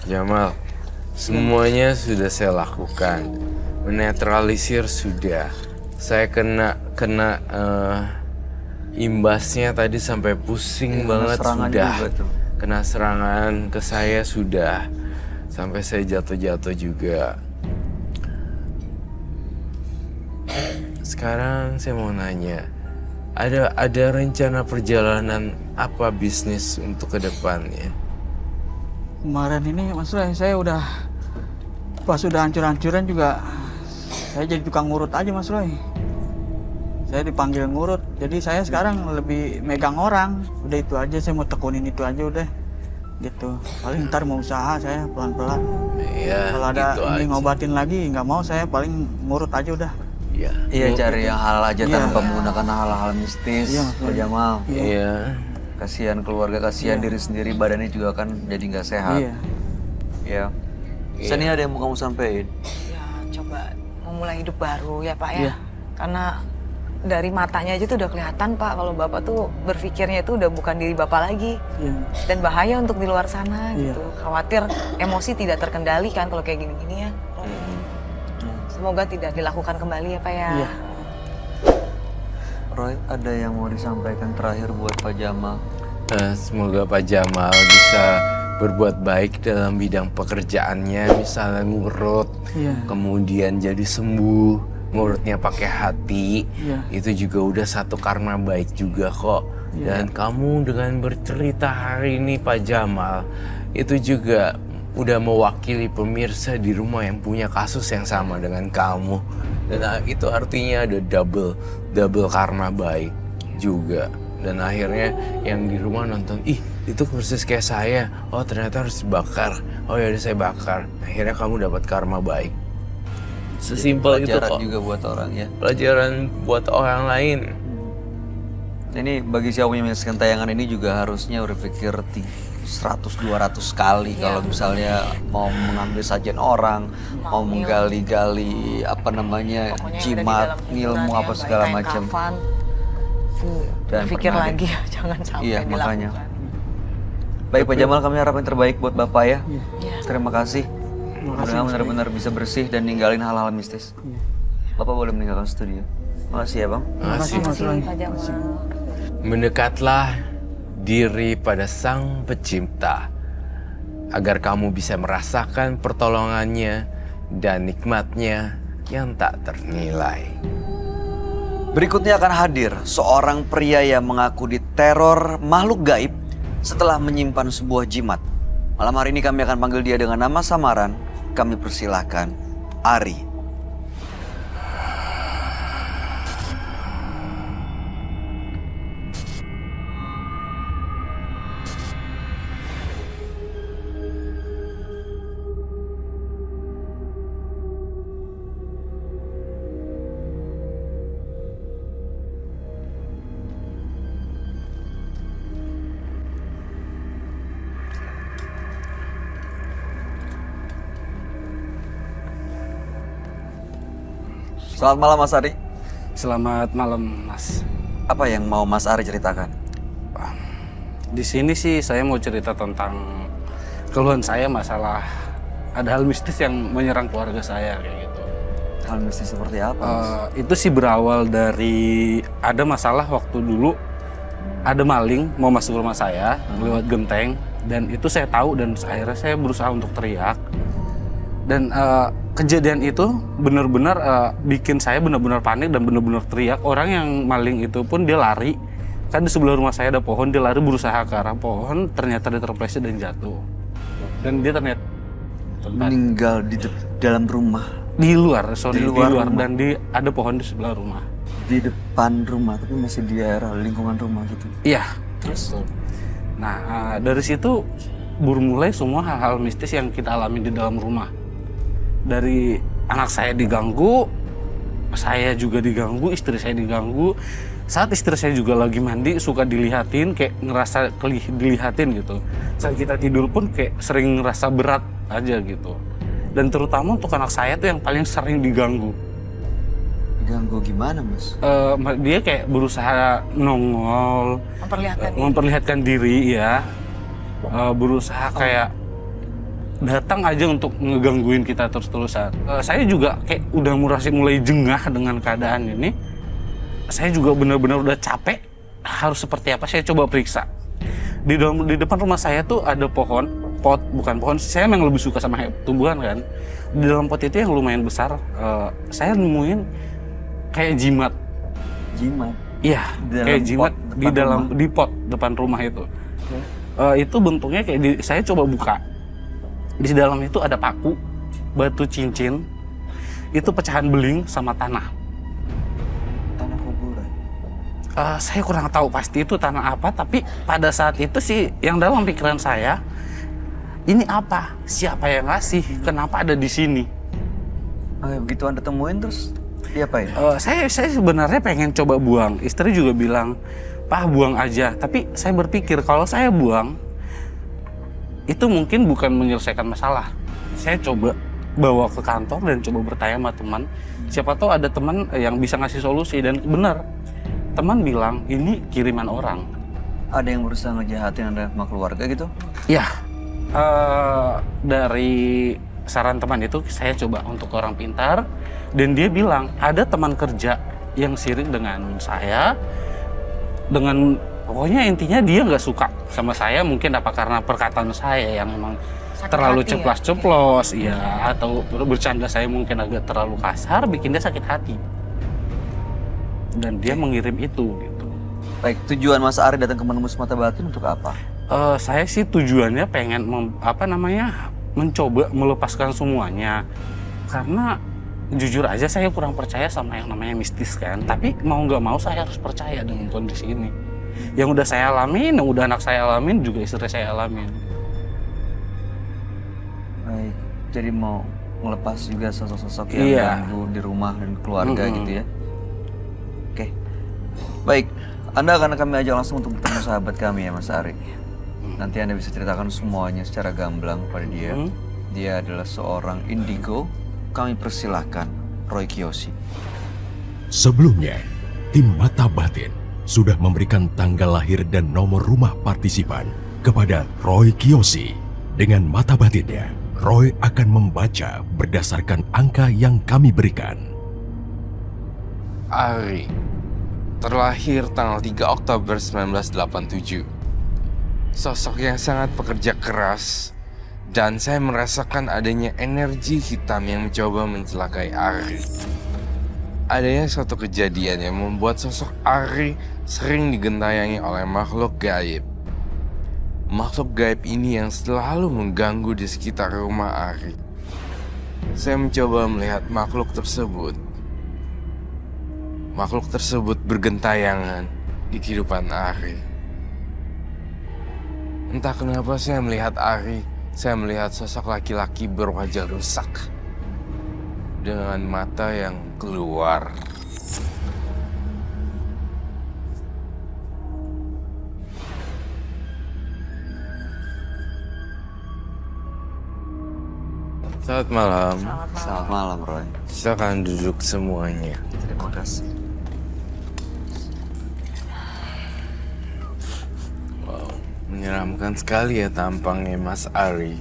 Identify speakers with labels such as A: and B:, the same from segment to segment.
A: Jamal, semuanya sudah saya lakukan. Menetralisir sudah. Saya kena imbasnya tadi sampai pusing banget sudah. Kena serangan ke saya sudah. Sampai saya jatuh-jatuh juga. Sekarang saya mau nanya, ada rencana perjalanan apa bisnis untuk ke depannya?
B: Kemarin ini Mas Roy, saya udah pas udah hancur-hancuran juga saya jadi tukang ngurut aja Mas Roy. Saya dipanggil ngurut, jadi saya sekarang lebih megang orang. Udah itu aja, saya mau tekunin itu aja udah. Gitu. Paling ntar mau usaha saya pelan-pelan.
A: Iya,
B: Kalau ada
A: gitu
B: ini
A: aja.
B: ngobatin lagi nggak mau, saya paling ngurut aja udah.
A: Iya.
C: Iya, cari yang halal aja
B: Iya.
C: tanpa menggunakan hal-hal mistis.
B: Iya,
C: Pak Jamal.
A: Iya.
C: Kasihan keluarga, kasihan diri sendiri, badannya juga kan jadi nggak sehat.
B: Iya.
C: Iya. Sani ada yang mau kamu sampaikan?
D: Ya coba memulai hidup baru ya Pak ya.
B: Iya.
D: Karena dari matanya aja tuh udah kelihatan Pak kalau Bapak tuh berpikirnya itu udah bukan diri Bapak lagi.
B: Iya.
D: Dan bahaya untuk di luar sana
B: Iya.
D: gitu. Khawatir emosi tidak terkendali kan kalau kayak gini-gini ya. Semoga tidak dilakukan kembali ya Pak ya.
B: Iya.
C: Roy, ada yang mau disampaikan terakhir buat Pak Jamal?
A: Semoga Pak Jamal bisa berbuat baik dalam bidang pekerjaannya, misalnya ngurut,
B: Iya.
A: kemudian jadi sembuh, ngurutnya pakai hati,
B: Iya.
A: itu juga udah satu karma baik juga kok.
B: Iya.
A: Dan kamu dengan bercerita hari ini Pak Jamal, itu juga udah mewakili pemirsa di rumah yang punya kasus yang sama dengan kamu. Dan itu artinya ada double karma baik juga. Dan akhirnya yang di rumah nonton, ih itu persis kayak saya. Oh ternyata harus dibakar. Oh ya udah saya bakar. Akhirnya kamu dapat karma baik. Sesimpel itu
C: Pelajaran
A: kok.
C: juga buat orang ya.
A: Pelajaran buat orang lain.
C: Ini bagi siapa yang menyaksikan tayangan ini juga harusnya berpikir 100-200 kali kalau misalnya mau mengambil sajian orang, mau menggali-gali apa namanya
D: Pokoknya yang ada di
C: jimat,
D: dalam
C: ilmu
D: kuburan
C: apa
D: ya,
C: segala
D: baik kain
C: macam.
D: kafan, tuh,
C: Dan
D: pikir
C: pernah
D: lagi ya, jangan sampai
C: Iya,
D: dilakukan.
C: makanya. Baik Pak Jamal, kami harap yang terbaik buat Bapak ya.
D: Iya.
C: Terima kasih. Mudah-mudahan benar-benar bisa bersih dan ninggalin hal-hal mistis. Bapak boleh meninggalkan studio. Makasih ya Bang.
A: Masih
D: Terima kasih Pak Jamal.
A: mendekatlah diri pada Sang Pencipta agar kamu bisa merasakan pertolongannya dan nikmatnya yang tak ternilai.
C: Berikutnya akan hadir seorang pria yang mengaku diteror makhluk gaib setelah menyimpan sebuah jimat. Malam hari ini kami akan panggil dia dengan nama samaran. Kami persilahkan Ari. Selamat malam Mas Ari.
E: Selamat malam, Mas.
C: Apa yang mau Mas Ari ceritakan?
E: Di sini sih saya mau cerita tentang keluhan saya masalah ada hal mistis yang menyerang keluarga saya kayak gitu.
C: Hal mistis seperti apa Mas?
E: Itu sih berawal dari ada masalah waktu dulu ada maling mau masuk rumah saya lewat genteng dan itu saya tahu dan akhirnya saya berusaha untuk teriak dan kejadian itu benar-benar bikin saya benar-benar panik dan benar-benar teriak. Orang yang maling itu pun dia lari. Kan di sebelah rumah saya ada pohon, dia lari berusaha ke arah pohon, ternyata dia terpleset dan jatuh. Dan dia ternyata
C: Meninggal di dalam rumah,
E: di luar, sorry,
C: Di
E: di
C: luar
E: luar,
C: rumah.
E: dan ada pohon di sebelah rumah.
C: di depan rumah, tapi masih di daerah lingkungan rumah gitu.
E: Iya, terus. Nah, dari situ bermulai semua hal-hal mistis yang kita alami di dalam rumah. Dari anak saya diganggu, saya juga diganggu, istri saya diganggu. Saat istri saya juga lagi mandi, suka dilihatin, kayak ngerasa dilihatin gitu. Saat kita tidur pun kayak sering ngerasa berat aja gitu. Dan terutama untuk anak saya tuh yang paling sering diganggu.
C: Diganggu gimana Mas?
E: Dia kayak berusaha nongol,
D: Memperlihatkan diri.
E: memperlihatkan diri ya. Berusaha kayak datang aja untuk ngegangguin kita terus-terusan. Saya juga kayak udah mulai jengah dengan keadaan ini. Saya juga benar-benar udah capek. Harus seperti apa? Saya coba periksa. Di depan rumah saya tuh ada bukan pohon. Saya memang lebih suka sama tumbuhan kan. Di dalam pot itu yang lumayan besar, saya nemuin kayak jimat.
C: Jimat.
E: Iya, kayak jimat di pot depan rumah itu. Itu bentuknya kayak saya coba buka. Di dalam itu ada paku, batu cincin, itu pecahan beling sama tanah.
C: Tanah kuburan.
E: Saya kurang tahu pasti itu tanah apa, tapi pada saat itu sih yang dalam pikiran saya, ini apa? Siapa yang ngasih? Kenapa ada di sini?
C: Begitu Anda temuin terus diapain?
E: Saya sebenarnya pengen coba buang. Istri juga bilang, "Pak, buang aja." Tapi saya berpikir kalau saya buang, itu mungkin bukan menyelesaikan masalah. Saya coba bawa ke kantor dan coba bertanya sama teman. Siapa tahu ada teman yang bisa ngasih solusi, dan benar. Teman bilang, ini kiriman orang.
C: Ada yang berusaha ngejahatin Anda sama keluarga gitu?
E: Ya, dari saran teman itu saya coba untuk orang pintar, dan dia bilang ada teman kerja yang sirik dengan saya, dengan pokoknya intinya dia nggak suka sama saya, mungkin apa karena perkataan saya yang memang
D: Sakit
E: terlalu
D: hati
E: ceplas-ceplos, ya, atau bercanda saya mungkin agak terlalu kasar, bikin dia sakit hati, dan dia mengirim itu gitu.
C: Baik, tujuan Mas Ari datang ke Menembus Mata Batin untuk apa?
E: Saya sih tujuannya pengen mencoba melepaskan semuanya, karena jujur aja saya kurang percaya sama yang namanya mistis kan, tapi mau nggak mau saya harus percaya dengan kondisi ini. Yang udah saya alamin, yang udah anak saya alamin, juga istri saya alamin.
C: Baik, jadi mau melepas juga sosok-sosok yang ganggu di rumah dan keluarga gitu ya. Oke, baik. Anda akan kami ajak langsung untuk bertemu sahabat kami ya Mas Ari. Nanti Anda bisa ceritakan semuanya secara gamblang kepada dia. Dia adalah seorang indigo. Kami persilahkan Roy Kiyoshi.
F: Sebelumnya, tim Mata Batin sudah memberikan tanggal lahir dan nomor rumah partisipan kepada Roy Kiyoshi. Dengan mata batinnya, Roy akan membaca berdasarkan angka yang kami berikan.
A: Ari, terlahir tanggal 3 Oktober 1987. Sosok yang sangat pekerja keras, dan saya merasakan adanya energi hitam yang mencoba mencelakai Ari. Adanya suatu kejadian yang membuat sosok Ari sering digentayangi oleh makhluk gaib. Makhluk gaib ini yang selalu mengganggu di sekitar rumah Ari. Saya mencoba melihat makhluk tersebut. Makhluk tersebut bergentayangan di kehidupan Ari. Entah kenapa saya melihat Ari, saya melihat sosok laki-laki berwajah rusak dengan mata yang keluar. Selamat malam.
C: Selamat malam Roy.
A: Silakan duduk semuanya.
C: Terima kasih.
A: Menyeramkan sekali ya tampangnya Mas Ari.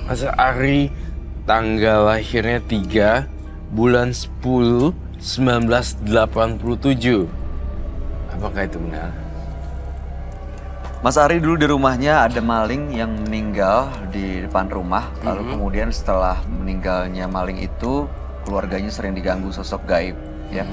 A: Mas Ari tanggal lahirnya 3 bulan 10 1987. Apakah itu benar?
C: Mas Ari dulu di rumahnya ada maling yang meninggal di depan rumah. Lalu kemudian setelah meninggalnya maling itu, keluarganya sering diganggu sosok gaib ya.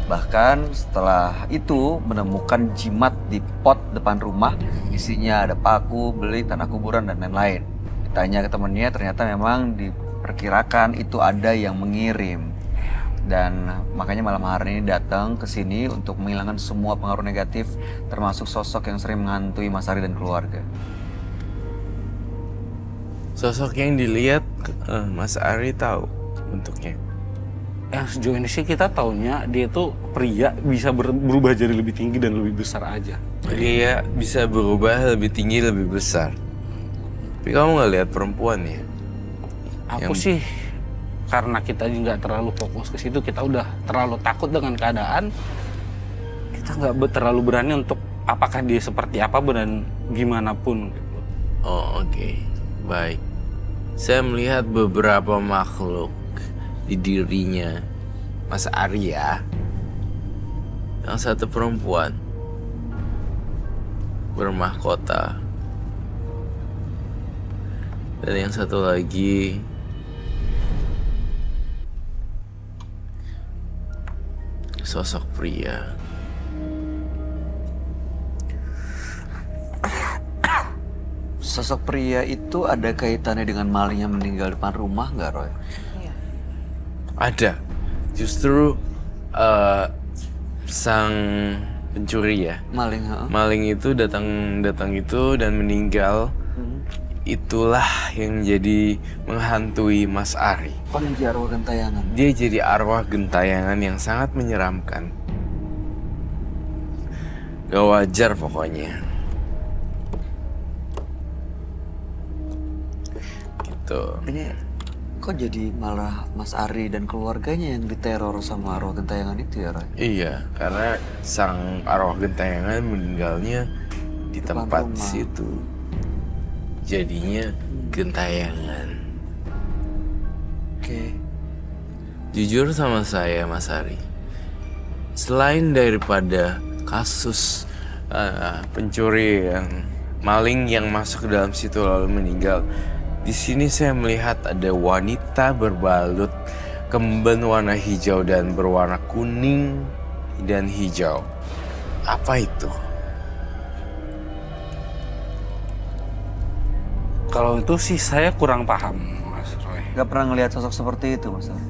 C: Bahkan setelah itu menemukan jimat di pot depan rumah, isinya ada paku, beli, tanah kuburan dan lain-lain. Ditanya ke temennya, ternyata memang diperkirakan itu ada yang mengirim. Dan makanya malam hari ini datang ke sini untuk menghilangkan semua pengaruh negatif, termasuk sosok yang sering menghantui Mas Ari dan keluarga.
A: Sosok yang dilihat Mas Ari tahu bentuknya.
E: Yang sejauh ini sih kita taunya dia tuh pria, bisa berubah jadi lebih tinggi dan lebih besar aja.
A: Pria bisa berubah lebih tinggi, lebih besar. Tapi kamu nggak lihat perempuan ya?
E: Aku sih karena kita nggak terlalu fokus ke situ, kita udah terlalu takut dengan keadaan. Kita nggak terlalu berani untuk apakah dia seperti apa dan gimana pun.
A: Oh oke. Baik. Saya melihat beberapa makhluk di dirinya Mas Arya. Yang satu perempuan bermahkota. Dan yang satu lagi sosok pria.
C: Sosok pria itu ada kaitannya dengan maling yang meninggal depan rumah nggak, Roy?
D: Iya.
A: Ada. Justru sang pencuri ya.
C: Maling, heeh.
A: Maling itu datang itu dan meninggal. Itulah yang jadi menghantui Mas Ari.
C: Oh, yang di arwah gentayangan.
A: Dia jadi arwah gentayangan yang sangat menyeramkan. Gak wajar pokoknya. Gitu.
C: Ini kok jadi malah Mas Ari dan keluarganya yang diteror sama arwah gentayangan itu ya, Roy?
A: Iya, karena sang arwah gentayangan meninggalnya di
C: Depan
A: tempat
C: rumah.
A: situ. Jadinya gentayangan.
C: Oke.
A: Jujur sama saya, Mas Ari. Selain daripada kasus pencuri yang maling yang masuk ke dalam situ lalu meninggal, di sini saya melihat ada wanita berbalut kemben warna hijau dan berwarna kuning dan hijau. Apa itu?
E: Kalau itu sih saya kurang paham, Mas Roy.
C: Gak pernah ngelihat sosok seperti itu, Mas Ari?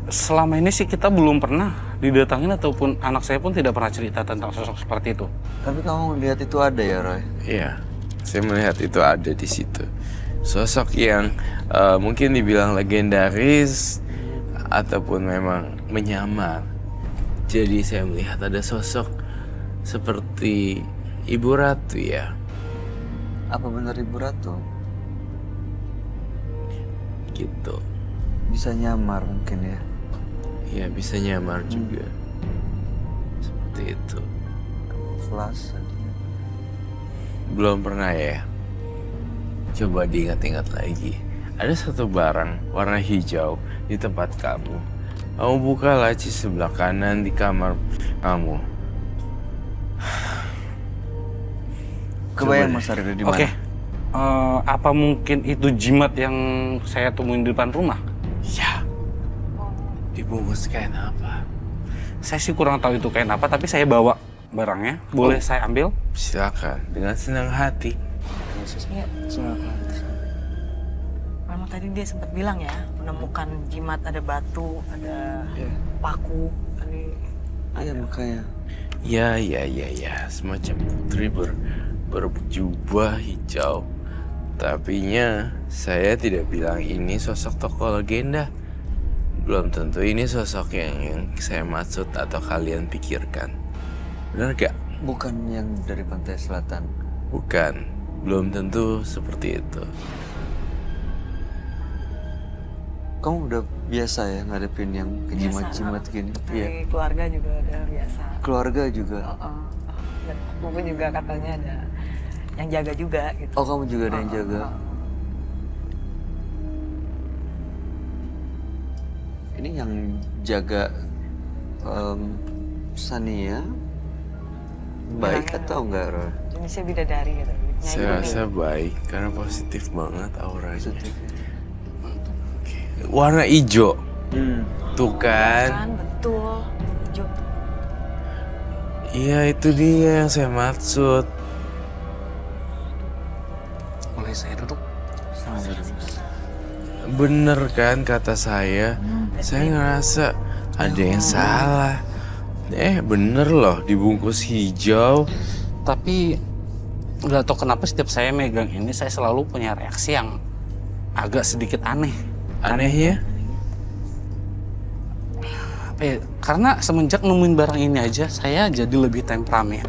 E: Selama ini sih kita belum pernah didatangin ataupun anak saya pun tidak pernah cerita tentang sosok seperti itu.
C: Tapi kamu ngelihat itu ada ya, Roy?
A: Iya, saya melihat itu ada di situ. Sosok yang mungkin dibilang legendaris ataupun memang menyamar. Jadi saya melihat ada sosok seperti Ibu Ratu ya.
C: Apa benar Ibu Ratu?
A: Gitu.
C: Bisa nyamar mungkin ya?
A: Ya bisa nyamar juga. Seperti itu.
C: Selasa dia.
A: Belum pernah ya? Coba diingat-ingat lagi. Ada satu barang warna hijau di tempat kamu. Kamu buka laci sebelah kanan di kamar kamu.
C: Kebayang
A: Coba
C: Mas Ari ada di mana?
E: Oke. Apa mungkin itu jimat yang saya temuin di depan rumah?
A: Ya. Dibungkus kain apa?
E: Saya sih kurang tahu itu kain apa, tapi saya bawa barangnya. Boleh saya ambil?
A: Silakan, dengan senang hati.
D: Iya. Memang tadi dia sempat bilang ya, menemukan jimat, ada batu, ada paku.
C: Iya makanya.
A: Ya, semacam putri berjubah hijau. Tapinya saya tidak bilang ini sosok tokoh legenda. Belum tentu ini sosok yang saya maksud atau kalian pikirkan. Benar gak?
C: Bukan yang dari pantai selatan.
A: Bukan, belum tentu seperti itu.
C: Kamu udah biasa ya ngadepin yang kejimat-jimat gini?
D: Dari keluarga juga udah biasa.
C: Keluarga juga?
D: Dan aku pun juga katanya ada yang jaga juga gitu.
C: Oh kamu juga ada yang jaga? Ini yang jaga Sania baik atau enggak, Roy?
D: Jenisnya bidadari gitu.
A: Saya rasa baik karena positif banget auranya.
C: Positif ya?
A: Oke. Warna hijau. Tuh kan?
D: Kan betul. Hijau.
A: Iya itu dia yang saya maksud.
E: Boleh saya duduk?
A: Bener kan kata saya? Saya ngerasa ada yang salah. Bener loh dibungkus hijau.
E: Tapi nggak tahu kenapa setiap saya megang ini saya selalu punya reaksi yang agak sedikit aneh.
A: Anehnya?
E: Apa ya? Karena semenjak nemuin barang ini aja saya jadi lebih temperamen.